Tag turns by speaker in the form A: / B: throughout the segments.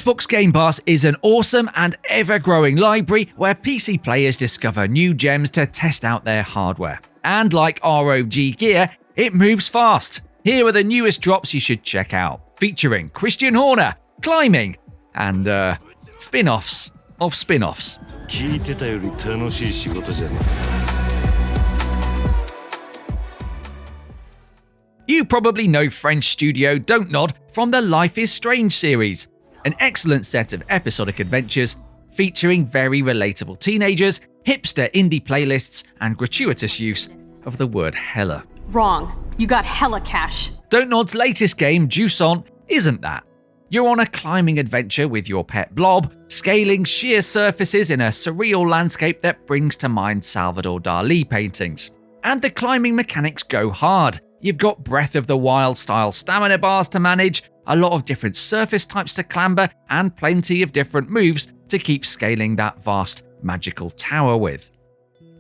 A: Xbox Game Pass is an awesome and ever-growing library where PC players discover new gems to test out their hardware. And like ROG gear, it moves fast. Here are the newest drops you should check out, featuring Christian Horner, climbing, and spin-offs of spin-offs. You probably know French studio Don't Nod from the Life is Strange series, an excellent set of episodic adventures featuring very relatable teenagers, hipster indie playlists, and gratuitous use of the word hella.
B: Wrong. You got hella cash.
A: Don't Nod's latest game, Jusant, isn't that. You're on a climbing adventure with your pet blob, scaling sheer surfaces in a surreal landscape that brings to mind Salvador Dali paintings. And the climbing mechanics go hard. You've got Breath of the Wild style stamina bars to manage, a lot of different surface types to clamber, and plenty of different moves to keep scaling that vast magical tower with.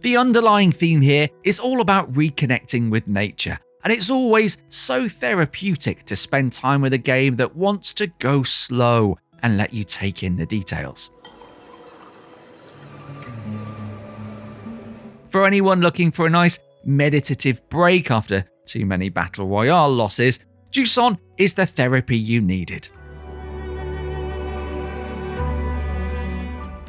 A: The underlying theme here is all about reconnecting with nature, and it's always so therapeutic to spend time with a game that wants to go slow and let you take in the details. For anyone looking for a nice meditative break after too many Battle Royale losses, Jusant is the therapy you needed.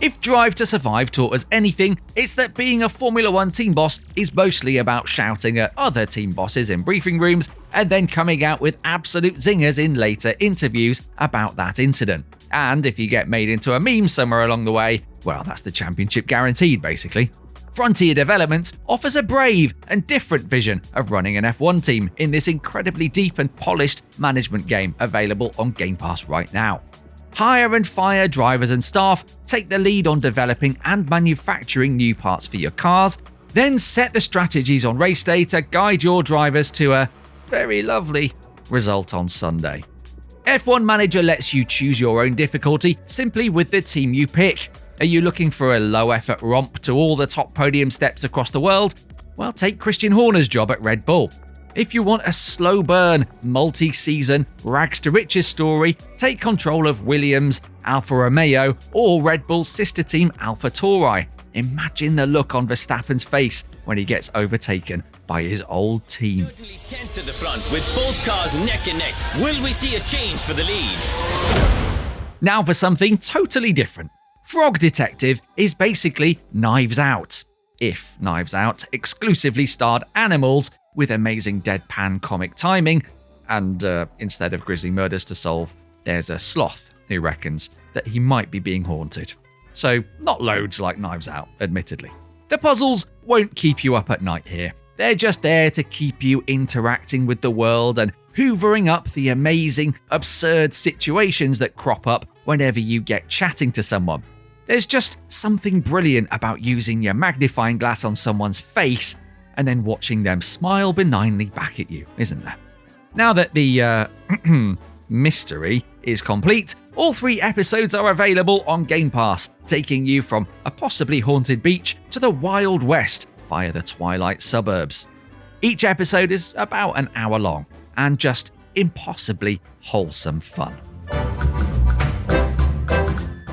A: If Drive to Survive taught us anything, it's that being a Formula 1 team boss is mostly about shouting at other team bosses in briefing rooms and then coming out with absolute zingers in later interviews about that incident. And if you get made into a meme somewhere along the way, well, that's the championship guaranteed, basically. Frontier Developments offers a brave and different vision of running an F1 team in this incredibly deep and polished management game available on Game Pass right now. Hire and fire drivers and staff, take the lead on developing and manufacturing new parts for your cars, then set the strategies on race day to guide your drivers to a very lovely result on Sunday. F1 Manager lets you choose your own difficulty simply with the team you pick. Are you looking for a low-effort romp to all the top podium steps across the world? Well, take Christian Horner's job at Red Bull. If you want a slow burn, multi-season, rags-to-riches story, take control of Williams, Alfa Romeo, or Red Bull's sister team AlphaTauri. Imagine the look on Verstappen's face when he gets overtaken by his old team.
C: Certainly tense at the front with both cars neck and neck. Will we see a change for the lead?
A: Now for something totally different. Frog Detective is basically Knives Out. If Knives Out exclusively starred animals with amazing deadpan comic timing, and instead of grisly murders to solve, there's a sloth who reckons that he might be being haunted. So not loads like Knives Out, admittedly. The puzzles won't keep you up at night here. They're just there to keep you interacting with the world and hoovering up the amazing, absurd situations that crop up whenever you get chatting to someone. There's just something brilliant about using your magnifying glass on someone's face and then watching them smile benignly back at you, isn't there? Now that the mystery is complete, all 3 episodes are available on Game Pass, taking you from a possibly haunted beach to the Wild West via the Twilight suburbs. Each episode is about an hour long and just impossibly wholesome fun.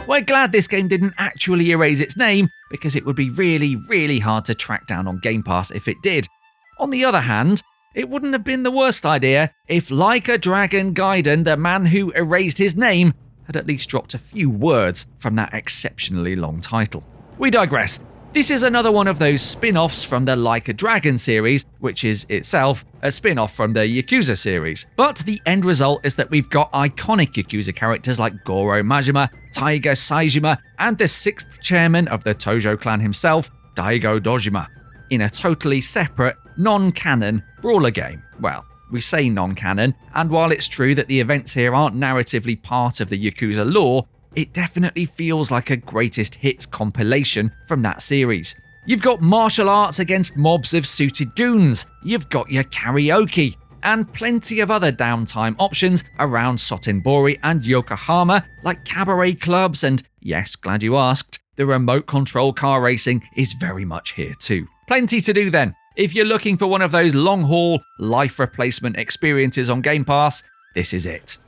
A: We're glad this game didn't actually erase its name, because it would be really, really hard to track down on Game Pass if it did. On the other hand, it wouldn't have been the worst idea if, like a dragon Gaiden, the man who erased his name had at least dropped a few words from that exceptionally long title. We digress. This is another one of those spin-offs from the Like a Dragon series, which is itself a spin-off from the Yakuza series. But the end result is that we've got iconic Yakuza characters like Goro Majima, Taiga Saejima, and the 6th chairman of the Tojo clan himself, Daigo Dojima, in a totally separate, non-canon brawler game. Well, we say non-canon, and while it's true that the events here aren't narratively part of the Yakuza lore, it definitely feels like a greatest hits compilation from that series. You've got martial arts against mobs of suited goons, you've got your karaoke, and plenty of other downtime options around Sotenbori and Yokohama, like cabaret clubs, and yes, glad you asked, the remote control car racing is very much here too. Plenty to do then. If you're looking for one of those long-haul, life replacement experiences on Game Pass, this is it.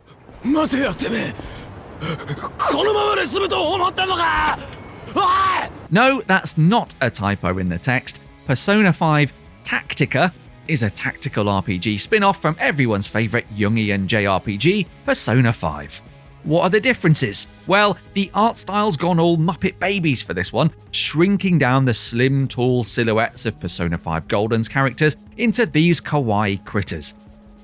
A: No, that's not a typo in the text. Persona 5 Tactica is a tactical RPG spin-off from everyone's favourite Jungian JRPG, Persona 5. What are the differences? Well, the art style's gone all Muppet Babies for this one, shrinking down the slim, tall silhouettes of Persona 5 Golden's characters into these kawaii critters.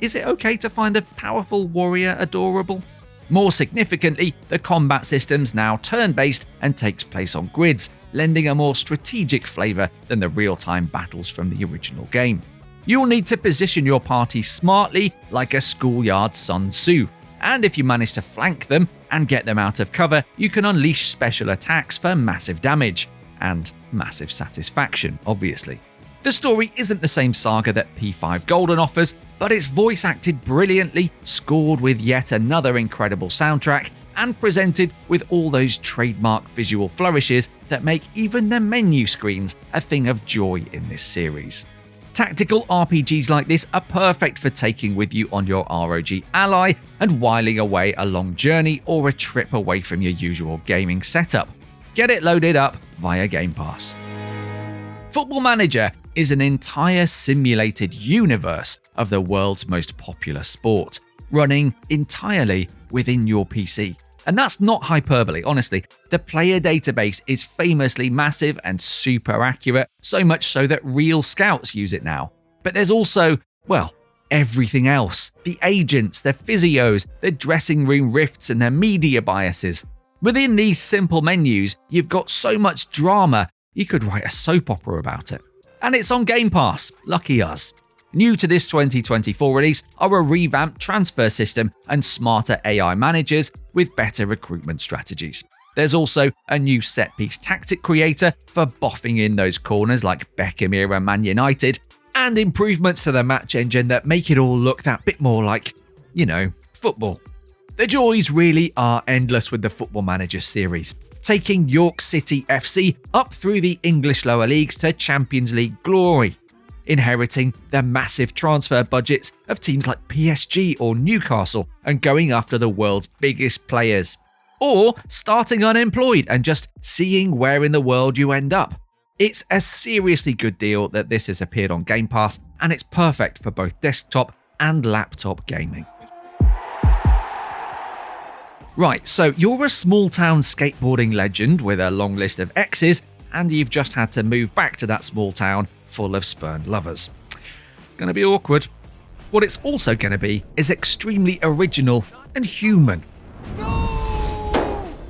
A: Is it okay to find a powerful warrior adorable? More significantly, the combat system's now turn-based and takes place on grids, lending a more strategic flavour than the real-time battles from the original game. You'll need to position your party smartly like a schoolyard Sun Tzu, and if you manage to flank them and get them out of cover, you can unleash special attacks for massive damage, and massive satisfaction, obviously. The story isn't the same saga that P5 Golden offers, but it's voice acted brilliantly, scored with yet another incredible soundtrack, and presented with all those trademark visual flourishes that make even the menu screens a thing of joy in this series. Tactical RPGs like this are perfect for taking with you on your ROG ally and whiling away a long journey or a trip away from your usual gaming setup. Get it loaded up via Game Pass. Football Manager is an entire simulated universe of the world's most popular sport, running entirely within your PC. And that's not hyperbole, honestly. The player database is famously massive and super accurate, so much so that real scouts use it now. But there's also, well, everything else. The agents, the physios, the dressing room rifts and the media biases. Within these simple menus, you've got so much drama, you could write a soap opera about it. And it's on Game Pass, lucky us. New to this 2024 release are a revamped transfer system and smarter AI managers with better recruitment strategies. There's also a new set-piece tactic creator for boffing in those corners like Beckham era Man United, and improvements to the match engine that make it all look that bit more like, football. The joys really are endless with the Football Manager series, taking York City FC up through the English lower leagues to Champions League glory, inheriting the massive transfer budgets of teams like PSG or Newcastle and going after the world's biggest players, or starting unemployed and just seeing where in the world you end up. It's a seriously good deal that this has appeared on Game Pass, and it's perfect for both desktop and laptop gaming. Right, so you're a small-town skateboarding legend with a long list of exes, and you've just had to move back to that small town full of spurned lovers. Gonna be awkward. What it's also gonna be is extremely original and human.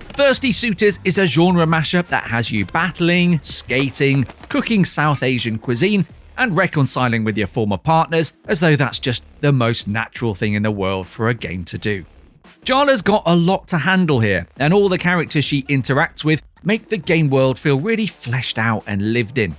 A: Thirsty Suitors is a genre mashup that has you battling, skating, cooking South Asian cuisine, and reconciling with your former partners as though that's just the most natural thing in the world for a game to do. Jala's got a lot to handle here, and all the characters she interacts with make the game world feel really fleshed out and lived in,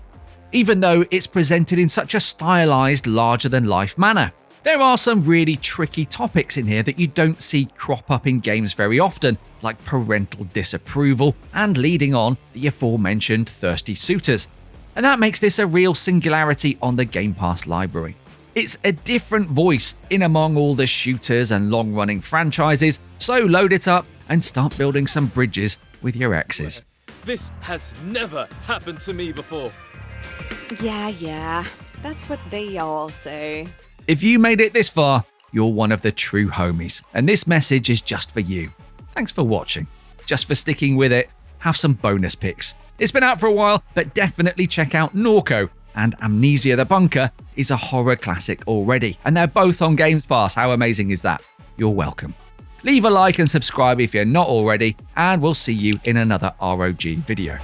A: even though it's presented in such a stylized, larger-than-life manner. There are some really tricky topics in here that you don't see crop up in games very often, like parental disapproval and leading on the aforementioned Thirsty Suitors, and that makes this a real singularity on the Game Pass library. It's a different voice in among all the shooters and long-running franchises, so load it up and start building some bridges with your exes.
D: This has never happened to me before.
E: Yeah, that's what they all say.
A: If you made it this far, you're one of the true homies, and this message is just for you. Thanks for watching. Just for sticking with it, have some bonus picks. It's been out for a while, but definitely check out Norco, and Amnesia the Bunker is a horror classic already, and they're both on Game Pass. How amazing is that? You're welcome. Leave a like and subscribe if you're not already, and we'll see you in another ROG video.